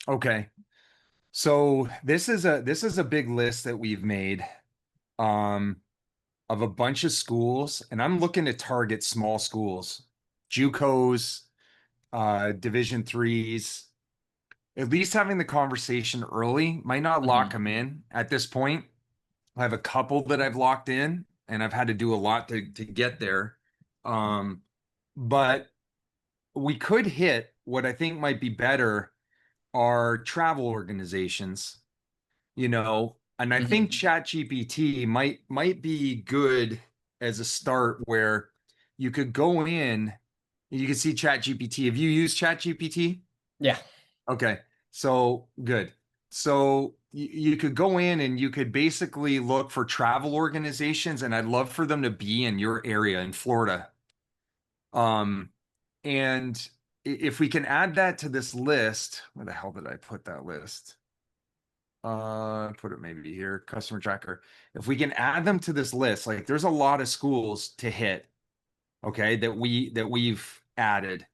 Okay. So this is a big list that we've made um of a bunch of schools, and I'm looking to target small schools, JUCOs, Division threes. At least having the conversation early might not lock Hmm. them in at this point. I have a couple that I've locked in, and I've had to do a lot to get there. Um, but we could hit what I think might be better are travel organizations, and I think Hmm. ChatGPT might be good as a start where you could go in, you can see ChatGPT. Have you used ChatGPT? Yeah. Okay, so good. So you could go in and you could basically look for travel organizations, and I'd love for them to be in your area in Florida. Um, and if we can add that to this list, where the hell did I put that list? Put it maybe here, customer tracker. If we can add them to this list, like there's a lot of schools to hit, okay, that we've added.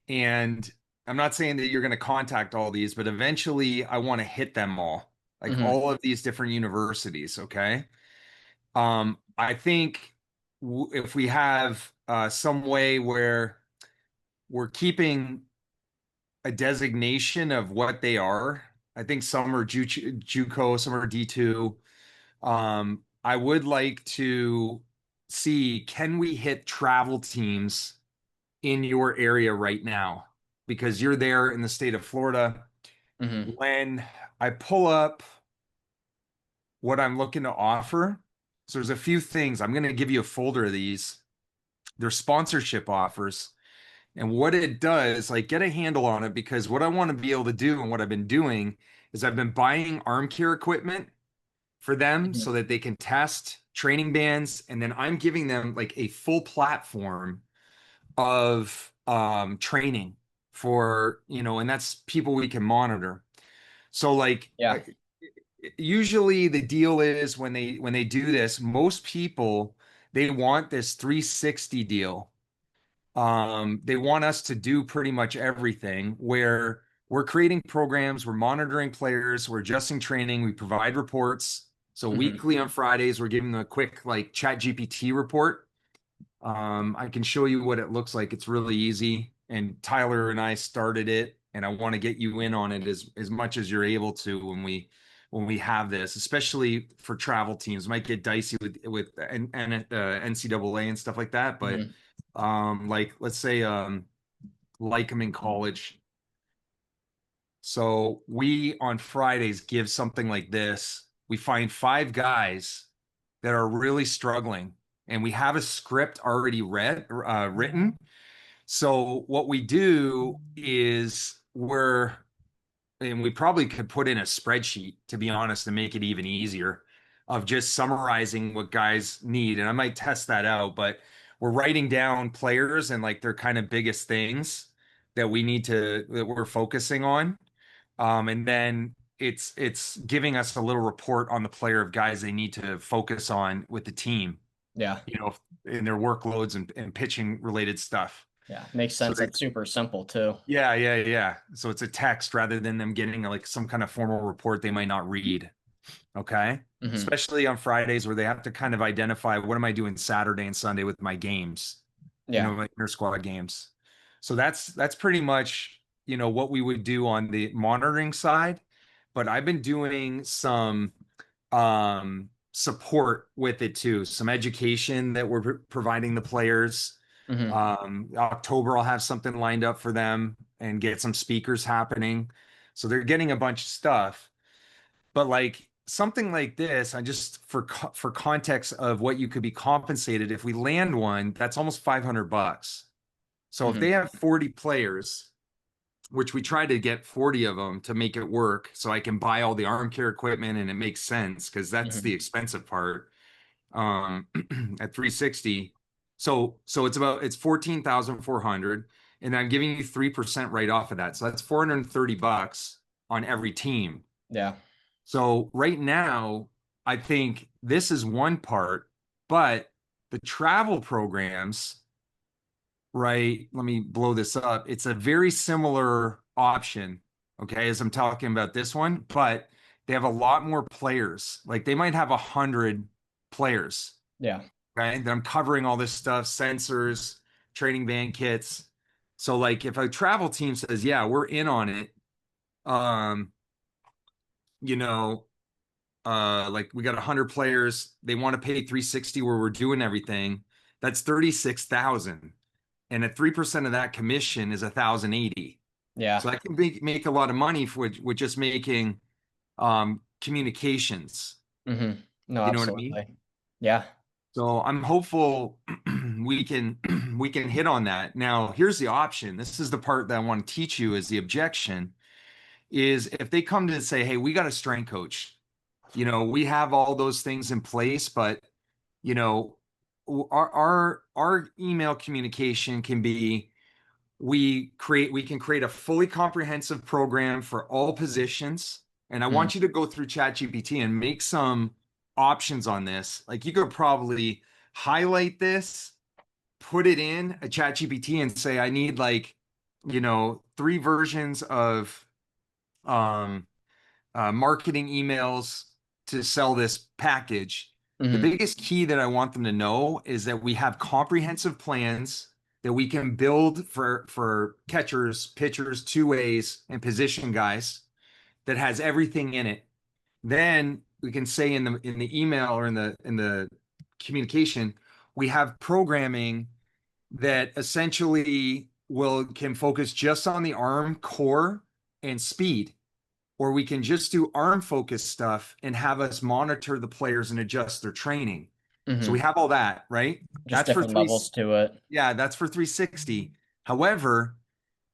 And I'm not saying that you're going to contact all these, but eventually I want to hit them all, like Hmm. all of these different universities, okay? I think if we have some way where we're keeping a designation of what they are, I think some are JUCO, some are D2. I would like to see, can we hit travel teams in your area right now? Because you're there in the state of Florida. Hmm. When I pull up what I'm looking to offer, so there's a few things. I'm going to give you a folder of these. They're sponsorship offers. And what it does, like get a handle on it, because what I want to be able to do and what I've been doing is I've been buying arm care equipment for them Hmm. so that they can test training bands, and then I'm giving them like a full platform of training for, and that's people we can monitor. So like Yeah. usually the deal is when they do this, most people they want this 360 deal. They want us to do pretty much everything where we're creating programs, we're monitoring players, we're adjusting training, we provide reports. So Hmm. weekly on Fridays, we're giving them a quick like chat GPT report. I can show you what it looks like. It's really easy. And Tyler and I started it, and I want to get you in on it as much as you're able to when we have this, especially for travel teams. It might get dicey with NCAA and stuff like that, but Hmm. like let's say like I'm in college. So we on Fridays give something like this. We find five guys that are really struggling, and we have a script already written. So what we do is and we probably could put in a spreadsheet, to be honest, and make it even easier of just summarizing what guys need. And I might test that out, but we're writing down players and like their kind of biggest things that we're focusing on. And then it's giving us a little report on the player of guys they need to focus on with the team, Yeah. in their workloads and pitching related stuff. Yeah. Makes So sense. they That's super simple too. Yeah, yeah, yeah. So it's a text rather than them getting like some kind of formal report they might not read. Okay. Hmm. Especially on Fridays where they have to kind of identify what am I doing Saturday and Sunday with my games, Yeah. my inter squad games. So that's pretty much, what we would do on the monitoring side. But I've been doing some support with it too, some education that we're providing the players. Hmm. October, I'll have something lined up for them and get some speakers happening. So they're getting a bunch of stuff. But like something like this, I just for context of what you could be compensated if we land one, that's almost $500. So if Hmm. they have 40 players, which we try to get 40 of them to make it work, so I can buy all the arm care equipment and it makes sense because that's the Hmm. expensive part. Um, at 360. So it's 14,400, and I'm giving you 3% right off of that. So that's $430 on every team. Yeah. So right now, I think this is one part, but the travel programs, right? Let me blow this up. It's a very similar option. okay, as I'm talking about this one, but they have a lot more players. Like they might have 100 players, Yeah. right? That I'm covering all this stuff, sensors, training band kits. So like if a travel team says, yeah, we're in on it, um, you know, like we got 100 players, they want to pay 360 where we're doing everything, that's 36,000. And at 3% of that commission is 1,080. Yeah. So I can make a lot of money with just making communications. hmm No, You know what I mean? absolutely. Yeah. So I'm hopeful we can we can hit on that. Now, here's the option. This is the part that I want to teach you is the objection is if they come to say, "Hey, we got a strength coach. We have all those things in place, but you know, our email communication can be we can create a fully comprehensive program for all positions. And I Mhm. want you to go through ChatGPT and make some options on this. Like you could probably highlight this, put it in a ChatGPT and say, I need like, 3 versions of um marketing emails to sell this package. The Mhm. biggest key that I want them to know is that we have comprehensive plans that we can build for catchers, pitchers, two ways, and position guys that has everything in it. Then we can say in the email or in the communication, we have programming that essentially will can focus just on the arm, core, and speed, or we can just do arm focused stuff and have us monitor the players and adjust their training. So we Mhm. have all that, right? Just That's for different three. levels to it. Yeah, that's for 360. However,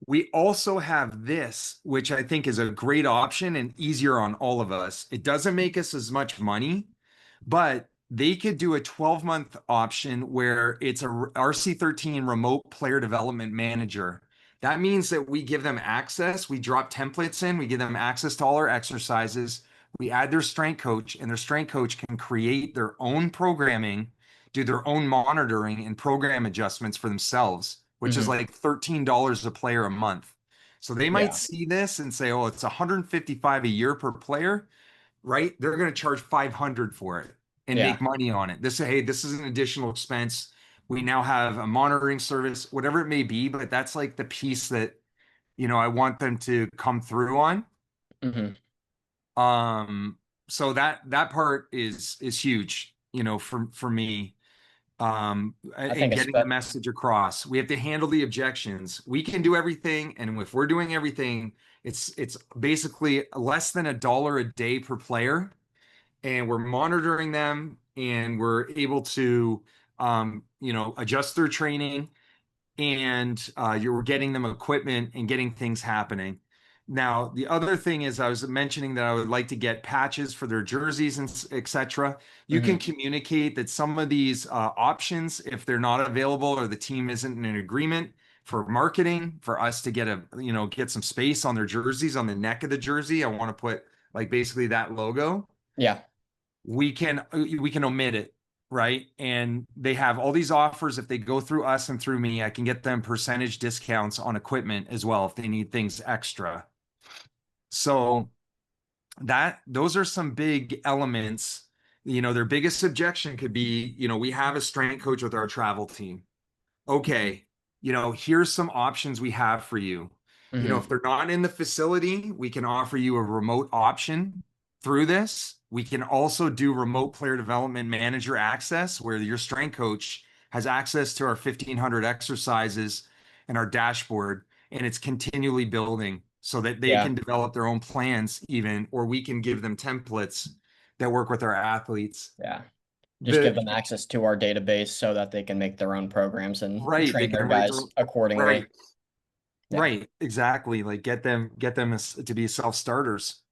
we also have this, which I think is a great option and easier on all of us. It doesn't make us as much money, but they could do a 12-month option where it's a RC13 remote player development manager. That means that we give them access, we drop templates in, we give them access to all our exercises, we add their strength coach, and their strength coach can create their own programming, do their own monitoring and program adjustments for themselves, which is Mhm. like $13 a player a month. So they might Yeah. see this and say, oh, it's 155 a year per player, right? They're going to charge 500 for it and Yeah. make money on it. Hey, this is an additional expense. We now have a monitoring service, whatever it may be, but that's like the piece that, I want them to come through on. Mhm. Um, so that part is huge, for me. I And think getting the espe message across. We have to handle the objections. We can do everything, and if we're doing everything, it's basically less than $1 a day per player, and we're monitoring them, and we're able to, adjust their training, and you're getting them equipment and getting things happening. Now, the other thing is I was mentioning that I would like to get patches for their jerseys and etc. You can Mhm. communicate that some of these options, if they're not available or the team isn't in an agreement for marketing, for us to get some space on their jerseys, on the neck of the jersey, I want to put like basically that logo. Yeah. We can omit it, right? And they have all these offers. If they go through us and through me, I can get them percentage discounts on equipment as well if they need things extra. So that those are some big elements. Their biggest objection could be, we have a strength coach with our travel team. Okay, here's some options we have for you. If Mhm. they're not in the facility, we can offer you a remote option through this. We can also do remote player development manager access, where your strength coach has access to our 1,500 exercises and our dashboard, and it's continually building so that they Yeah. can develop their own plans, even, or we can give them templates that work with our athletes. Yeah. Just give The them access to our database so that they can make their own programs and Right, they train their can write their guys own, accordingly. right. Yeah. Right, exactly. Like get them to be self-starters.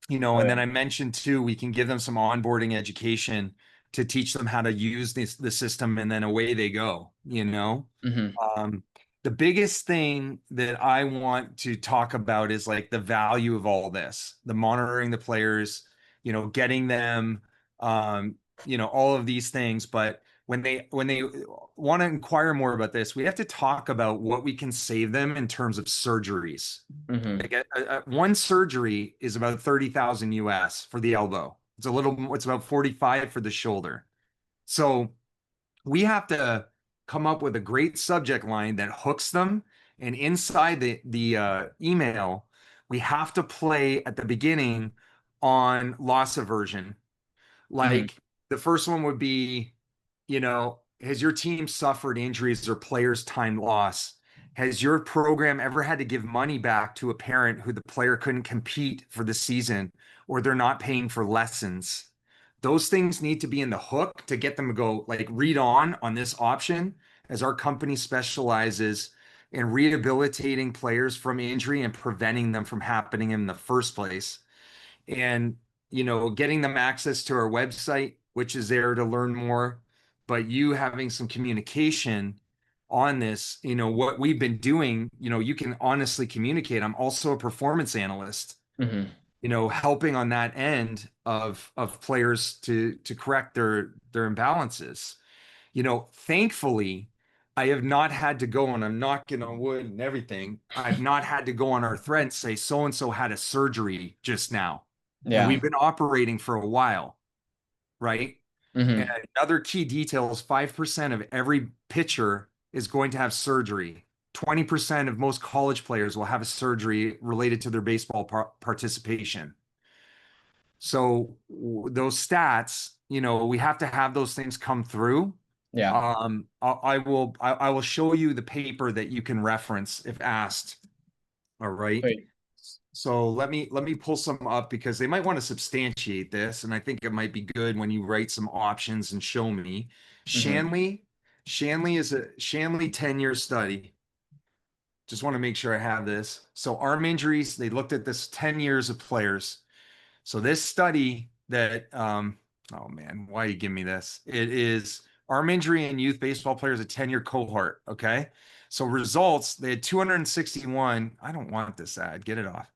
Oh, And yeah. then I mentioned too, we can give them some onboarding education to teach them how to use the system, and then away they go. Mhm. Um, the biggest thing that I want to talk about is like the value of all this, the monitoring the players, getting them, all of these things. But when they want to inquire more about this, we have to talk about what we can save them in terms of surgeries. Hmm. Like one surgery is about 30,000 US for the elbow. It's about 45 for the shoulder. So we have to come up with a great subject line that hooks them. And inside the email, we have to play at the beginning on loss aversion. Hmm. Like the first one would be, has your team suffered injuries or players' time loss? Has your program ever had to give money back to a parent who the player couldn't compete for the season or they're not paying for lessons? Those things need to be in the hook to get them to go like read on this option, as our company specializes in rehabilitating players from injury and preventing them from happening in the first place. And, getting them access to our website, which is there to learn more, but you having some communication on this, what we've been doing, you can honestly communicate. I'm also a performance analyst, Hmm. helping on that end of players to correct their imbalances. Thankfully, I have not had to go, and I'm knocking on wood and everything. I've not had to go on our thread and say so and so had a surgery just now, and Yeah. we've been operating for a while, right? And Hmm. another key detail is 5% of every pitcher is going to have surgery. 20% of most college players will have a surgery related to their baseball participation. So those stats, we have to have those things come through. Yeah. I will show you the paper that you can reference if asked. All right. Wait. So let me pull some up because they might want to substantiate this, and I think it might be good when you write some options and show me. Hmm. Shanley, Shanley is a Shanley 10-year study. Just want to make sure I have this. So arm injuries, they looked at this 10 years of players. So this study that, oh man, why you give me this? It is arm injury in youth baseball players, a 10-year cohort. Okay. So results, they had 261. I don't want this ad. Get it off.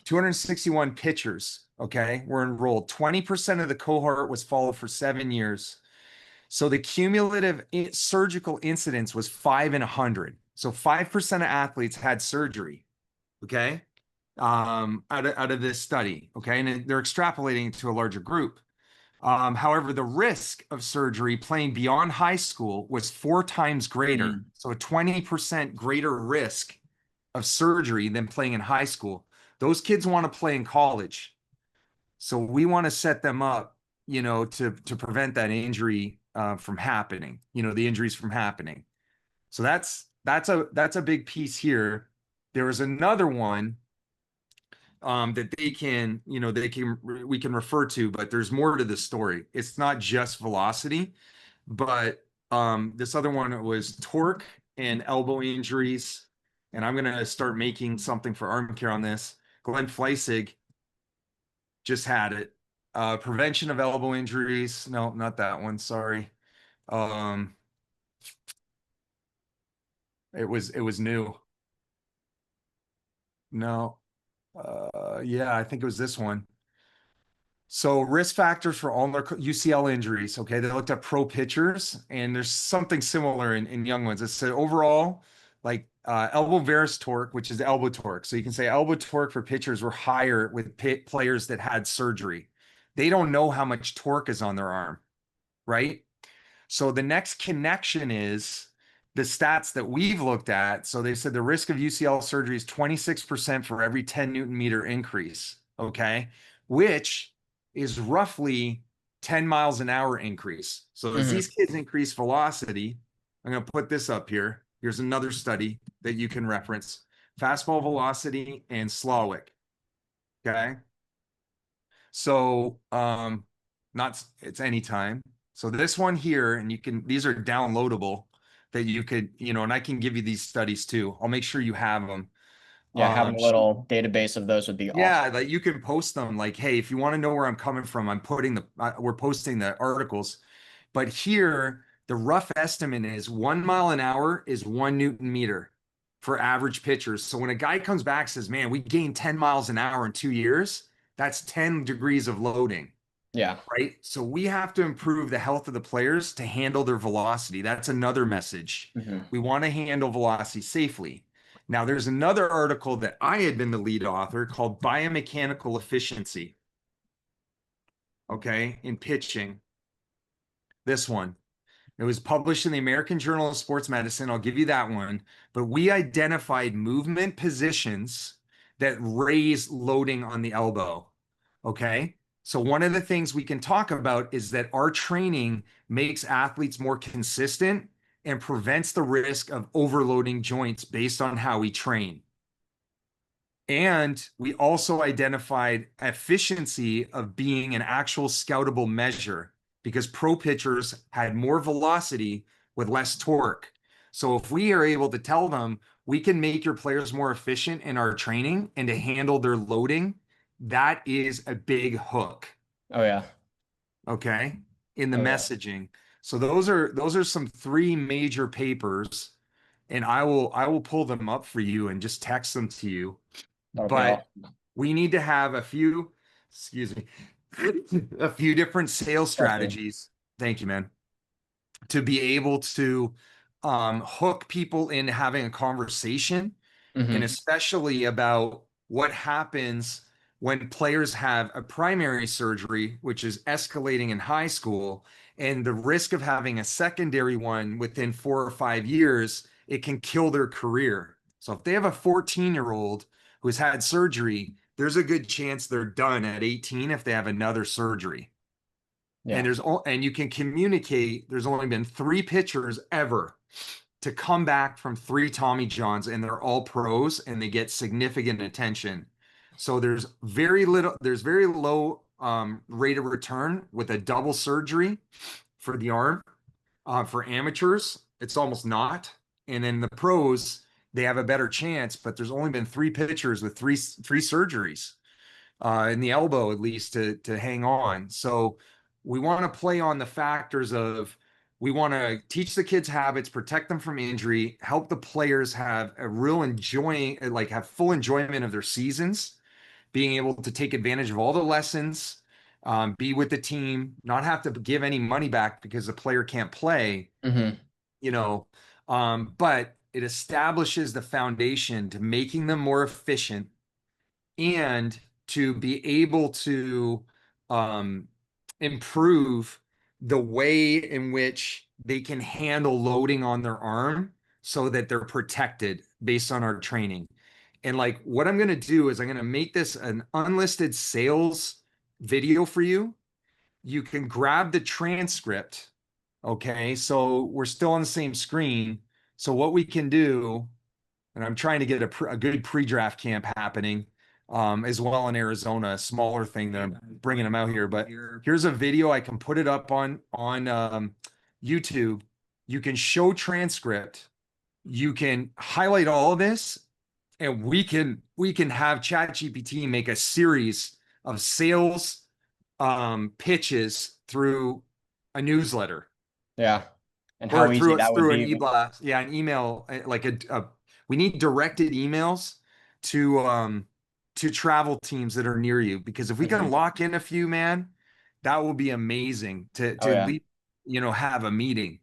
261 pitchers. Okay. Were enrolled. 20% of the cohort was followed for 7 years. So the cumulative surgical incidence was 5 in 100. So 5% of athletes had surgery. Okay, out of this study. Okay, and they're extrapolating to a larger group. However, the risk of surgery playing beyond high school was 4 times greater. Mm. So a 20% greater risk of surgery than playing in high school. Those kids want to play in college. So we want to set them up, to prevent that injury from happening, the injuries from happening. So that's a big piece here. There was another one that we can refer to, but there's more to the story. It's not just velocity, but this other one was torque and elbow injuries. And I'm gonna start making something for arm care on this. Glenn Fleissig just had it. Prevention of elbow injuries. No, not that one. Sorry. Um, it was new. No. Yeah, I think it was this one. So risk factors for ulnar UCL injuries. Okay, they looked at pro pitchers, and there's something similar in young ones. It said overall, like elbow varus torque, which is elbow torque. So you can say elbow torque for pitchers were higher with players that had surgery. They don't know how much torque is on their arm, right? So the next connection is the stats that we've looked at. So they said the risk of UCL surgery is 26% for every 10 Newton meter increase. Okay. Which is roughly 10 miles an hour increase. So as Hmm. these kids increase velocity, I'm going to put this up here. Here's another study that you can reference: fastball velocity and Slowick. Okay. So, not it's anytime. So this one here, and these are downloadable that you could, and I can give you these studies too. I'll make sure you have them. Yeah, having a little database of those would be Yeah, awesome. like you can post them like, hey, if you want to know where I'm coming from, we're posting the articles. But here, the rough estimate is 1 mile an hour is 1 Newton meter for average pitchers. So when a guy comes back and says, man, we gained 10 miles an hour in 2 years, that's 10 degrees of loading. Yeah. right? So we have to improve the health of the players to handle their velocity. That's another message. Hmm. We want to handle velocity safely. Now, there's another article that I had been the lead author called Biomechanical Efficiency, okay, in pitching. This one. It was published in the American Journal of Sports Medicine. I'll give you that one. But we identified movement positions that raise loading on the elbow. Okay. So, one of the things we can talk about is that our training makes athletes more consistent and prevents the risk of overloading joints based on how we train. And we also identified efficiency of being an actual scoutable measure because pro pitchers had more velocity with less torque. So if we are able to tell them we can make your players more efficient in our training and to handle their loading, that is a big hook, Oh yeah. okay, in the Oh yeah. messaging. So those are some three major papers, and I will pull them up for you and just text them to you. That would be But awesome. we need to have a few, excuse me, a few different sales Thank you. strategies. Thank you, man. To be able to hook people into having a conversation, and Hmm. especially about what happens when players have a primary surgery, which is escalating in high school, and the risk of having a secondary one within 4 or 5 years, it can kill their career. So if they have a 14-year-old who's had surgery, there's a good chance they're done at 18 if they have another surgery. And Yeah. and you can communicate. There's only been three pitchers ever to come back from three Tommy Johns, and they're all pros and they get significant attention. So there's very low rate of return with a double surgery for the arm. For amateurs, it's almost not. And then the pros, they have a better chance, but there's only been three pitchers with three surgeries in the elbow at least to hang on. So we want to play on the factors of we want to teach the kids habits, protect them from injury, help the players have a real enjoying, like have full enjoyment of their seasons, being able to take advantage of all the lessons, be with the team, not have to give any money back because the player can't play, Hmm. you know. But it establishes the foundation to making them more efficient and to be able to um, improve the way in which they can handle loading on their arm so that they're protected based on our training. And like what I'm going to do is I'm going to make this an unlisted sales video for you. You can grab the transcript. Okay. So we're still on the same screen. So what we can do, and I'm trying to get a good pre-draft camp happening as well in Arizona, a smaller thing that I'm bringing them out here. But here's a video. I can put it up on YouTube. You can show transcript. You can highlight all of this, and we can have ChatGPT make a series of sales pitches through a newsletter Yeah. And or how easy through that would through an be. e-blast, yeah, an email, like we need directed emails to travel teams that are near you, because if we can Mhm. lock in a few, man, that will be amazing to Oh at yeah. least have a meeting.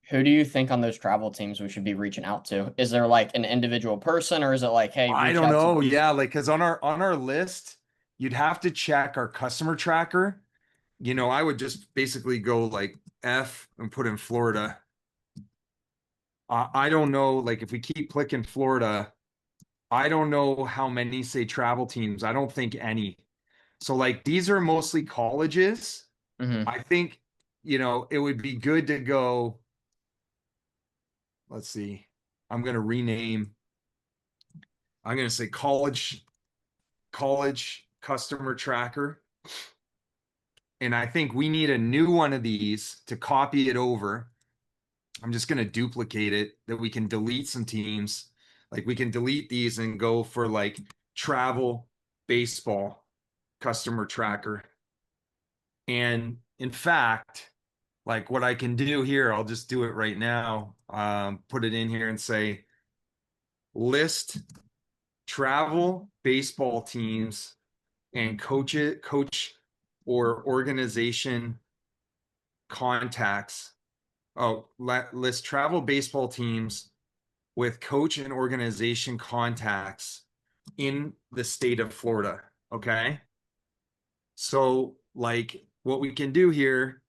Who do you think on those travel teams we should be reaching out to? Is there like an individual person, or is it like, hey, I reach don't out to know, these? yeah, like because on our list, you'd have to check our customer tracker. I would just basically go like F and put in Florida. I don't know, like if we keep clicking Florida, I don't know how many say travel teams. I don't think any. So like these are mostly colleges. Hmm. I think, it would be good to go. Let's see. I'm going to rename. I'm going to say college customer tracker. And I think we need a new one of these to copy it over. I'm just going to duplicate it that we can delete some teams. Like we can delete these and go for like travel baseball customer tracker. And in fact, like what I can do here, I'll just do it right now. Put it in here and say list travel baseball teams and coach or organization contacts. Oh, list travel baseball teams with coach and organization contacts in the state of Florida. Okay. So, like, what we can do here,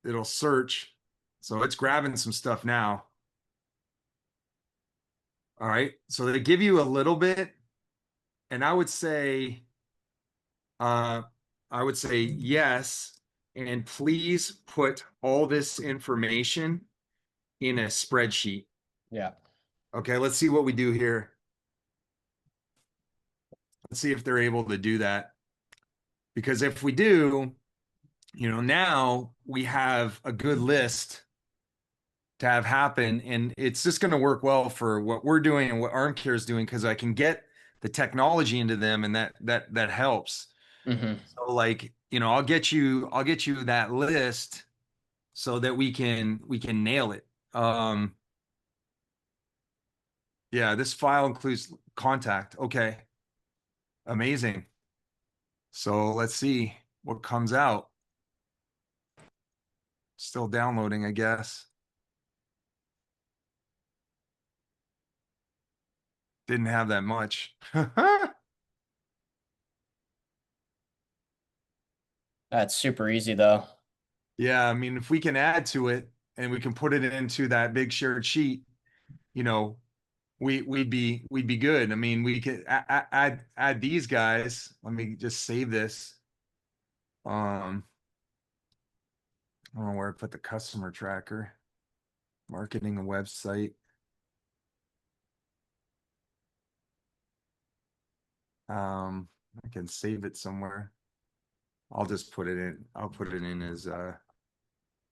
it'll search. So it's grabbing some stuff now. All right. So they give you a little bit, and uh, I would say yes, and please put all this information in a spreadsheet. Yeah. Okay, let's see what we do here. Let's see if they're able to do that. Because if we do, now we have a good list to have happen, and it's just going to work well for what we're doing and what Armcare is doing, because I can get the technology into them, and that helps. Mm-hmm. So, like, I'll get you that list so that we can nail it. Yeah, this file includes contact. Okay, amazing. So let's see what comes out. Still downloading, I guess. Didn't have that much. That's super easy though. Yeah, I mean, if we can add to it and we can put it into that big shared sheet, you know, we'd be good. I mean, we could add these guys. Let me just save this. I don't know where I put the customer tracker, marketing a website. I can save it somewhere. I'll just put it in. I'll put it in as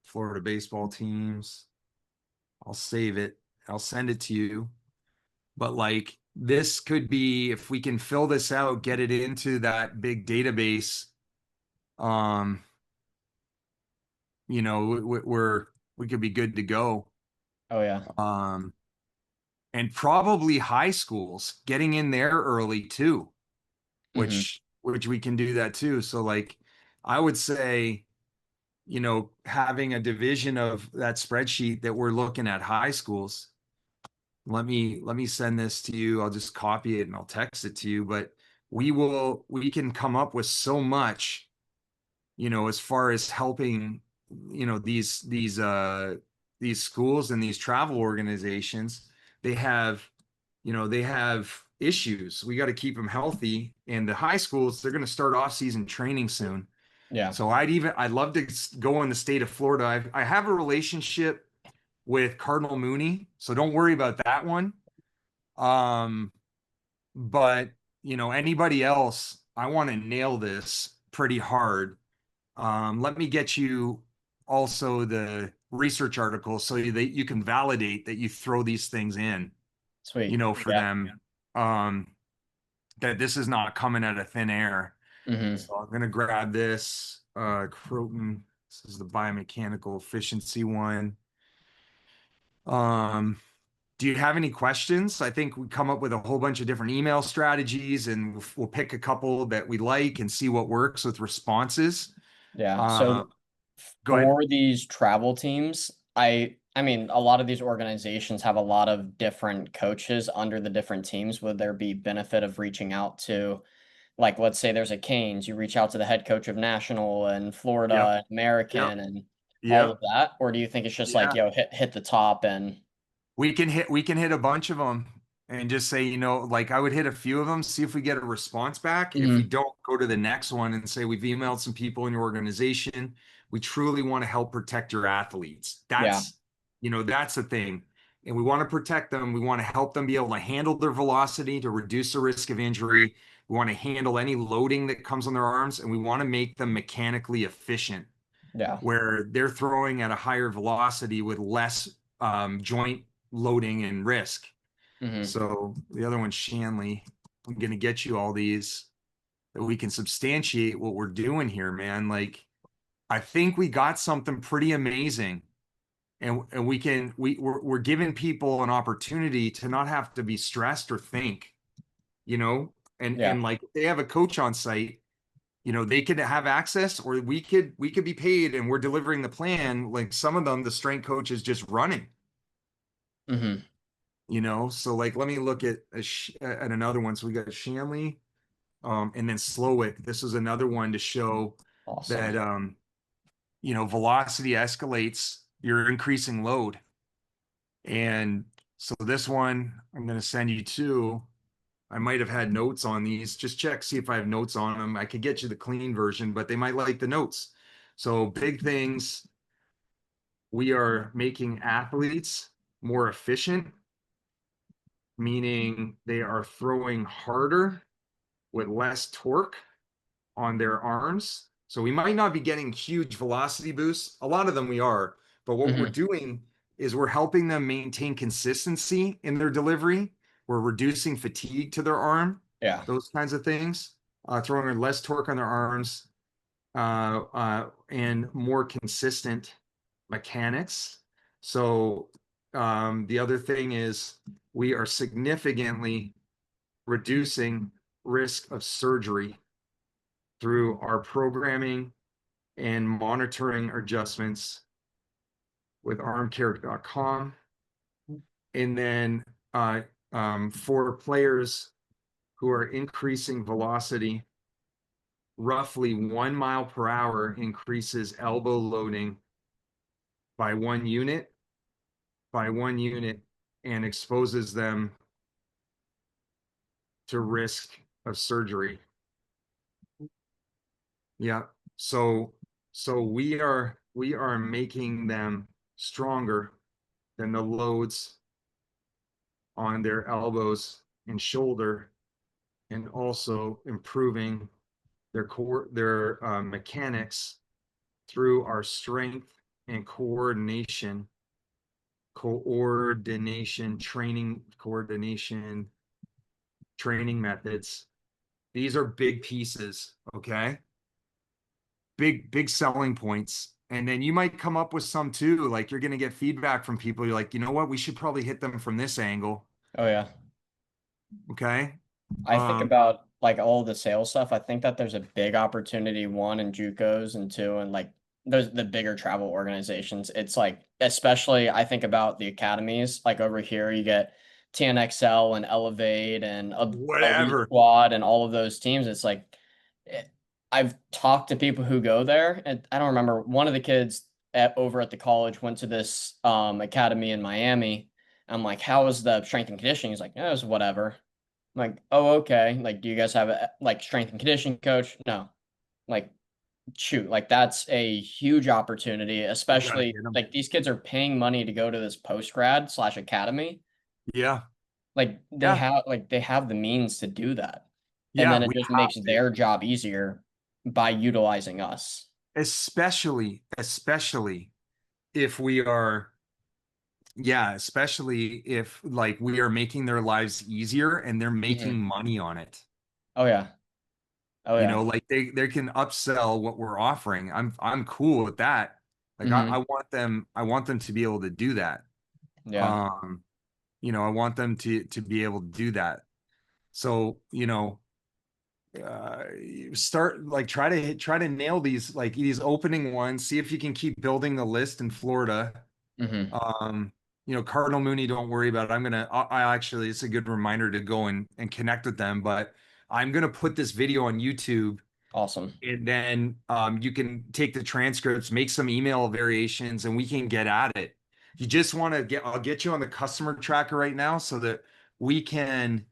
Florida baseball teams. I'll save it. I'll send it to you. But like, this could be, if we can fill this out, get it into that big database. Um, we could be good to go. Oh yeah. Um, and probably high schools getting in there early too, Mm-hmm. which we can do that too. So like, I would say, having a division of that spreadsheet that we're looking at high schools. Let me send this to you. I'll just copy it and I'll text it to you, but we can come up with so much, as far as helping, these schools and these travel organizations. They have issues. We got to keep them healthy. And the high schools, they're going to start off season training soon. Yeah. So I'd love to go in the state of Florida. I have a relationship with Cardinal Mooney, so don't worry about that one. Um, but anybody else, I want to nail this pretty hard. Let me get you also the research article so that you can validate that you throw these things in, Sweet. for Yeah. them. That this is not coming out of thin air. Mm-hmm. So I'm gonna grab this, Croton. This is the biomechanical efficiency one. Um, do you have any questions? I think we come up with a whole bunch of different email strategies, and we'll pick a couple that we like and see what works with responses. Yeah. Uh, So Go ahead. for these travel teams, I mean, a lot of these organizations have a lot of different coaches under the different teams. Would there be benefit of reaching out to, like, let's say there's a Canes, you reach out to the head coach of National and Yep. Florida, Yep. American, and all of Yep. that? Or do you think it's just like, Yeah. yo, hit the top and We can hit a bunch of them and just say, like, I would hit a few of them, see if we get a response back. If we Mhm. don't, go to the next one and say, we've emailed some people in your organization. We truly want to help protect your athletes. Yeah. That's the thing. And we want to protect them. We want to help them be able to handle their velocity to reduce the risk of injury. We want to handle any loading that comes on their arms, and we want to make them mechanically efficient, Yeah. where they're throwing at a higher velocity with less joint loading and risk. Hmm. So the other one's Shanley. I'm going to get you all these that we can substantiate what we're doing here, man. Like, I think we got something pretty amazing. And we're giving people an opportunity to not have to be stressed or think, you know, Yeah. And like if they have a coach on site, you know, they could have access, or we could be paid and we're delivering the plan. Like some of them, the strength coach is just running, Hmm. you know. So like let me look at another one. So we got Shanley, and then Slowick. This is another one to show Awesome. that you know, velocity escalates, you're increasing load. And so this one I'm going to send you to. I might have had notes on these. Just check, see if I have notes on them. I could get you the clean version, but they might like the notes. So big things. We are making athletes more efficient, meaning they are throwing harder with less torque on their arms. So we might not be getting huge velocity boosts. A lot of them we are, but what we're Hmm. doing is we're helping them maintain consistency in their delivery. We're reducing fatigue to their arm, Yeah. those kinds of things, throwing less torque on their arms, and more consistent mechanics. So the other thing is we are significantly reducing risk of surgery through our programming and monitoring adjustments with armcare.com. And then for players who are increasing velocity, roughly 1 mile per hour increases elbow loading by 1 unit, and exposes them to risk of surgery. Yeah. So we are making them stronger than the loads on their elbows and shoulder, and also improving their core, their mechanics through our strength and coordination training methods. These are big pieces, okay? Big selling points. And then you might come up with some too. Like you're going to get feedback from people. You're like, you know what? We should probably hit them from this angle. Oh yeah. Okay. I think about like all the sales stuff. I think that there's a big opportunity, one in JUCOs and two in like those the bigger travel organizations. It's like especially I think about the academies. Like over here you get TNXL and Elevate and Elite Whatever. Squad and all of those teams. It's like eh, I've talked to people who go there, and I don't remember one of the kids over at the college went to this academy in Miami. I'm like, how was the strength and conditioning? He's like, it was whatever. I'm like, oh, okay. Like, do you guys have a like strength and conditioning coach? No. Like, shoot, like that's a huge opportunity, You got to especially hit them. like these kids are paying money to go to this post grad slash academy. Yeah. Like Yeah. they have the means to do that. And Yeah. then it We just have makes to. their job easier by utilizing us. Especially if we are, yeah, especially if like we are making their lives easier and they're making Hmm. money on it. Oh yeah. Oh You yeah. know, like they can upsell what we're offering. I'm cool with that. Like Hmm. I want them to be able to do that. Yeah. Um, you know, I want them to be able to do that. So, you know, uh start like try to nail these like these opening ones, see if you can keep building the list in Florida. Hmm. um you know, Cardinal Mooney, don't worry about it. I actually, it's a good reminder to go and connect with them, but I'm gonna put this video on YouTube, Awesome. and then you can take the transcripts, make some email variations, and we can get at it. You just want to get, I'll get you on the customer tracker right now so that we can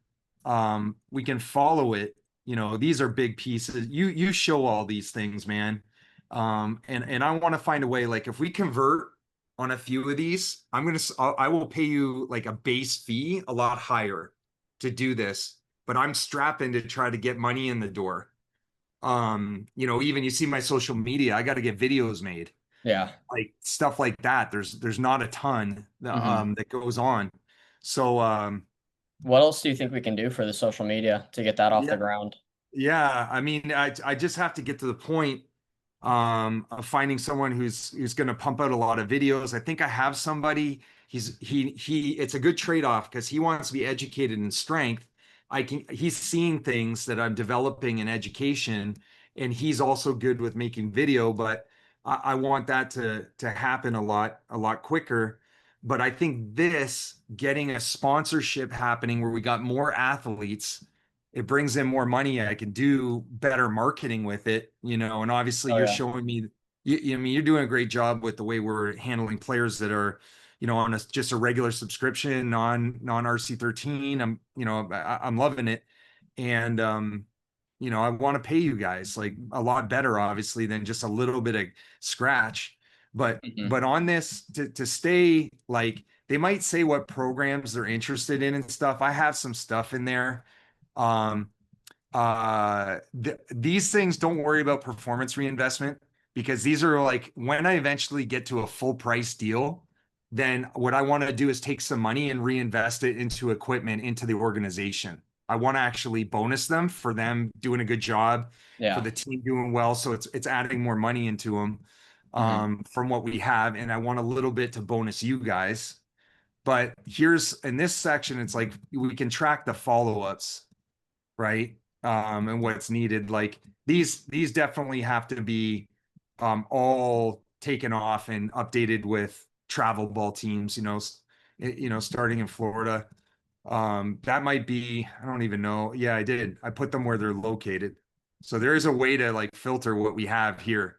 follow it. You know, these are big pieces. You show all these things, man. And I want to find a way, like if we convert on a few of these, I will pay you like a base fee a lot higher to do this, but I'm strapping to try to get money in the door. You know, even you see my social media, I got to get videos made, Yeah. like stuff like that. There's not a ton Hmm. that goes on. So What else do you think we can do for the social media to get that off the yeah, ground? yeah. I mean, I just have to get to the point of finding someone who's going to pump out a lot of videos. I think I have somebody. He it's a good trade-off because he wants to be educated in strength, he's seeing things that I'm developing in education, and he's also good with making video, but I want that to happen a lot quicker. But I think this getting a sponsorship happening where we got more athletes, it brings in more money. I can do better marketing with it, and obviously Oh you're yeah. showing me, I mean, you're doing a great job with the way we're handling players that are, on just a regular subscription, non RC13. I'm loving it. And, I want to pay you guys like a lot better, obviously, than just a little bit of scratch. But Mhm. but on this to stay like they might say what programs they're interested in and stuff. I have some stuff in there. Um, these things, don't worry about performance reinvestment, because these are like when I eventually get to a full price deal, then what I want to do is take some money and reinvest it into equipment into the organization. I want to actually bonus them for them doing a good job, for Yeah. the team doing well, so it's adding more money into them Hmm. from what we have, and I want a little bit to bonus you guys. But here's in this section, it's like we can track the follow-ups, right? And what's needed. Like these definitely have to be all taken off and updated with travel ball teams, starting in Florida. That might be, I don't even know. Yeah, I did. I put them where they're located. So there is a way to like filter what we have here.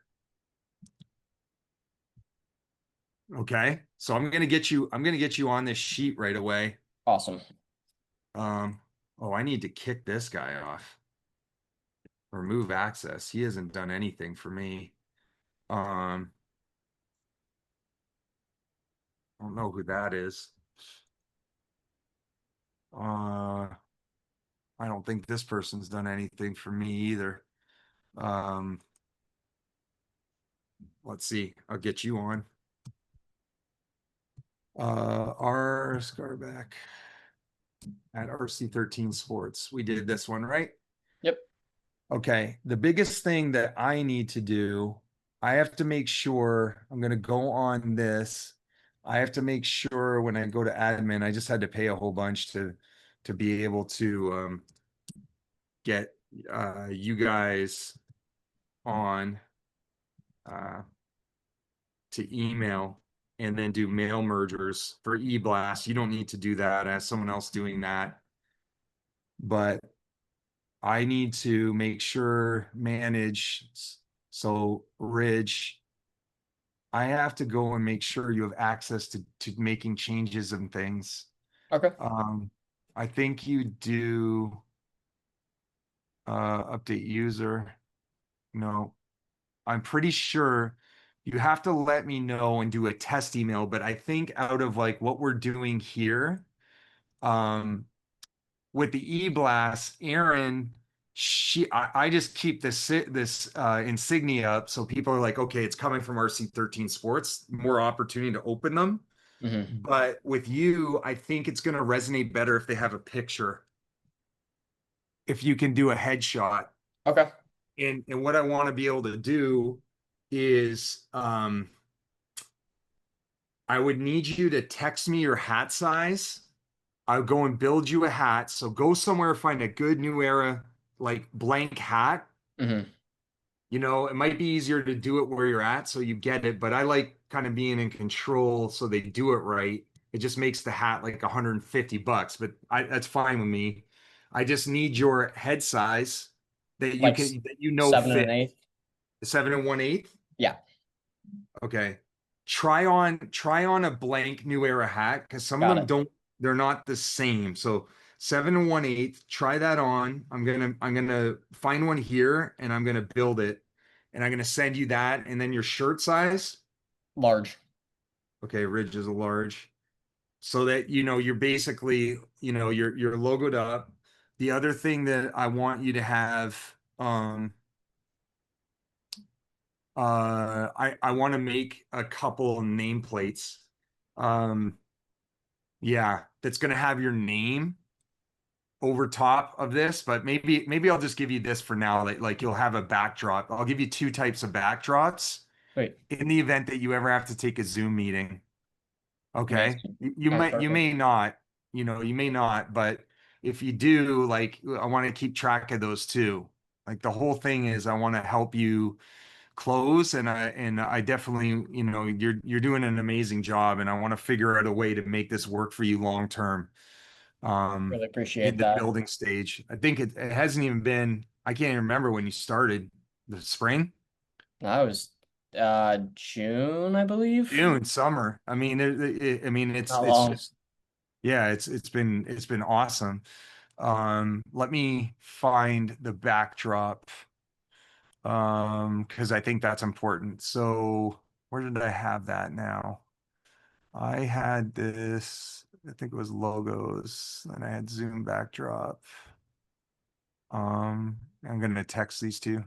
Okay. So I'm gonna get you on this sheet right away. Awesome. Um, oh, I need to kick this guy off. Remove access. He hasn't done anything for me. Um, I don't know who that is. Uh, I don't think this person's done anything for me either. Um, let's see. I'll get you on. R Scarback at RC13 Sports. We did this one, right? Yep. Okay. The biggest thing that I need to do, I have to make sure I'm going to go on this. I have to make sure when I go to admin, I just had to pay a whole bunch to be able to get you guys on uh, to email and then do mail mergers for eBlast. You don't need to do that as someone else doing that. But I need to make sure manage. So Ridge, I have to go and make sure you have access to making changes and things. Okay. Um, I think you do update user. No, I'm pretty sure you have to let me know and do a test email, but I think out of like what we're doing here, um, with the e-blast, Aaron, I just keep this insignia up so people are like, okay, it's coming from RC13 Sports, more opportunity to open them. Hmm. But with you, I think it's going to resonate better if they have a picture, if you can do a headshot. Okay. And what I want to be able to do is I would need you to text me your hat size. I'll go and build you a hat. So go somewhere, find a good New Era, like blank hat. Hmm. It might be easier to do it where you're at so you get it, but I like kind of being in control so they do it right. It just makes the hat like $150, but that's fine with me. I just need your head size Like that 7 1/8. fit 7 1/8. Yeah. Okay. Try on a blank New Era hat because some of Got them it. don't, they're not the same. So 7 1/8, try that on. I'm gonna find one here and I'm gonna build it and I'm gonna send you that and then your shirt size. Large. Okay, Ridge is a large. So that you're basically, you're logoed up. The other thing that I want you to have, I want to make a couple nameplates. Um, yeah, that's gonna have your name over top of this, but maybe I'll just give you this for now. Like you'll have a backdrop. I'll give you two types of backdrops Wait. in the event that you ever have to take a Zoom meeting. Okay. Amazing. You Sounds might, you perfect. may not, you may not, but if you do, like, I want to keep track of those too. Like the whole thing is I want to help you close, and I definitely, you're doing an amazing job, and I want to figure out a way to make this work for you long term. Um Really in appreciate the that. building stage. I think it hasn't even been, I can't even remember when you started. The spring? That was June, I believe. June, summer. I mean, I mean, Not it's long. just, yeah, it's been awesome. Let me find the backdrop, because I think that's important. So where did I have that now? I had this, I think it was logos, and I had Zoom backdrop. I'm gonna text these two.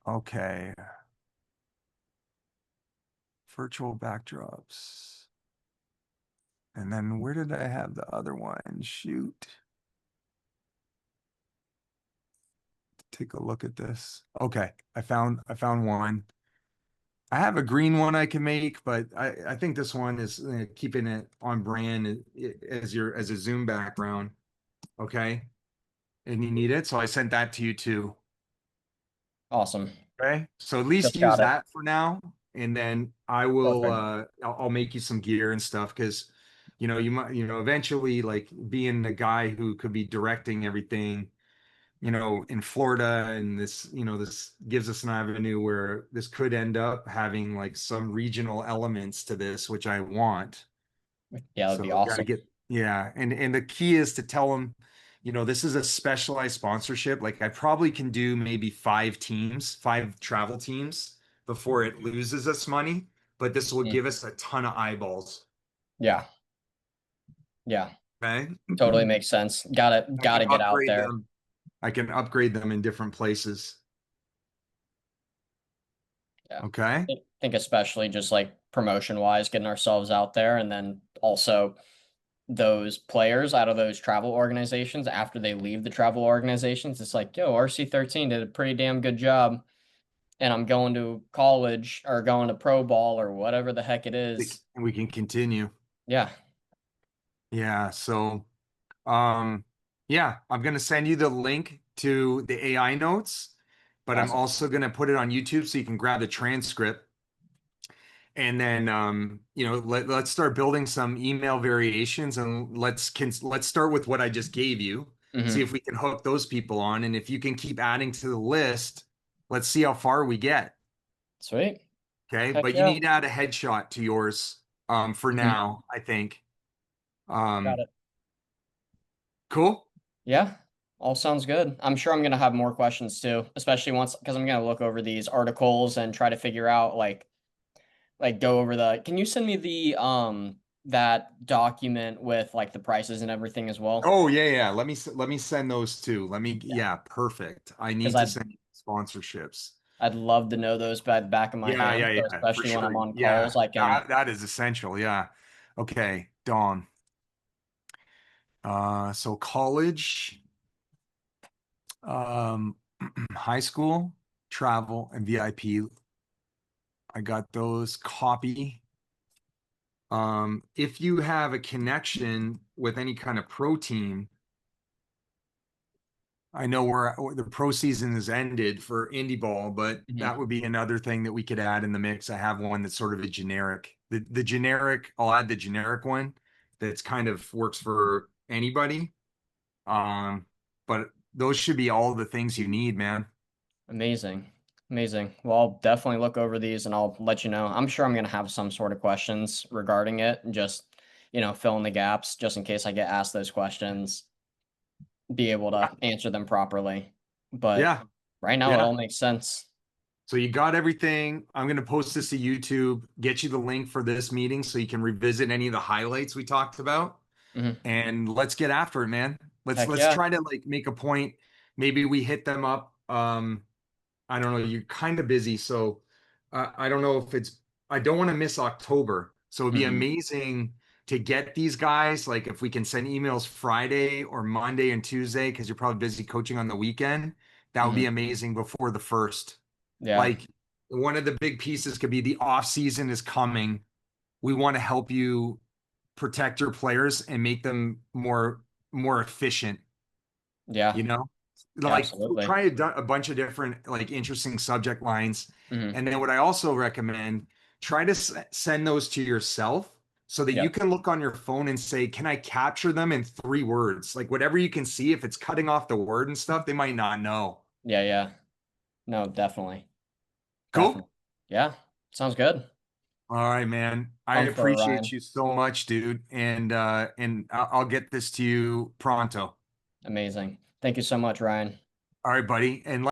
Okay, virtual backdrops. And then where did I have the other one? Shoot. Take a look at this. Okay, I found one. I have a green one I can make, but I think this one is keeping it on brand as your as a Zoom background. Okay, and you need it, so I sent that to you too. Awesome. Okay, so at least Just use got it. that for now, and then I will Perfect. I'll make you some gear and stuff because you might eventually, like, being the guy who could be directing everything in Florida, and this gives us an avenue where this could end up having like some regional elements to this, which I want. Yeah, that'd So be we got to awesome. get, yeah, and the key is to tell them, this is a specialized sponsorship. Like I probably can do maybe 5 teams, 5 travel teams before it loses us money, but this will Mm. give us a ton of eyeballs. Yeah. Yeah. Okay. Totally makes sense. I can Gotta get out upgrade there. them. I can upgrade them in different places. Yeah. Okay. Think especially just like promotion wise, getting ourselves out there, and then also those players out of those travel organizations after they leave the travel organizations, it's like, yo, RC13 did a pretty damn good job. And I'm going to college or going to pro ball or whatever the heck it is. We can continue. Yeah. Yeah. So, um, yeah, I'm gonna send you the link to the AI notes, but I'm Awesome. also gonna put it on YouTube so you can grab the transcript. And then, let's start building some email variations, and let's start with what I just gave you. See Hmm. if we can hook those people on, and if you can keep adding to the list, let's see how far we get. Sweet. Okay, Heck but you yeah. need to add a headshot to yours, for Mhm. now, I think. Got Um, it. cool. Yeah. All sounds good. I'm sure I'm gonna have more questions too, especially once because I'm gonna look over these articles and try to figure out like go over the can you send me the that document with like the prices and everything as well? Oh yeah, yeah. Let me send those too. Yeah, perfect. I Because need to send sponsorships. I'd love to know those by the back of my Yeah, hand. yeah, So yeah, for especially when I'm sure. on Yeah, calls, I can that is essential. Yeah. Okay, Dawn. So college, um, high school, travel, and VIP. I got those. Copy. If you have a connection with any kind of pro team, I know where the pro season has ended for indie ball, but that Mhm. would be another thing that we could add in the mix. I have one that's sort of a generic. The generic, I'll add the generic one that's kind of works for anybody. Um, but those should be all the things you need, man. Amazing. Amazing. Well, I'll definitely look over these and I'll let you know. I'm sure I'm going to have some sort of questions regarding it and just, fill in the gaps just in case I get asked those questions, be able to answer them properly. But Yeah, right now, it yeah. all makes sense. So you got everything. I'm going to post this to YouTube, get you the link for this meeting so you can revisit any of the highlights we talked about. Hmm. And let's get after it, man. Heck Let's yeah. try to, like, make a point. Maybe we hit them up. I don't know. You're kind of busy, so I don't know if it's. I don't want to miss October, so it'd be Hmm. amazing to get these guys. Like if we can send emails Friday or Monday and Tuesday, because you're probably busy coaching on the weekend. That would be Hmm. amazing before the first. Yeah. Like one of the big pieces could be the off season is coming. We want to help you protect your players and make them more efficient, Yeah, you know? Like absolutely. try a bunch of different like interesting subject lines. Hmm. And then what I also recommend, try to send those to yourself so that you Yep. can look on your phone and say, can I capture them in 3 words? Like whatever you can see, if it's cutting off the word and stuff, they might not know. Yeah, yeah. No, definitely. Cool. Definitely. Yeah. Sounds good. All right, man. I Pumped for it, appreciate Ryan. you so much, dude. And I'll get this to you pronto. Amazing. Thank you so much, Ryan. All right, buddy. And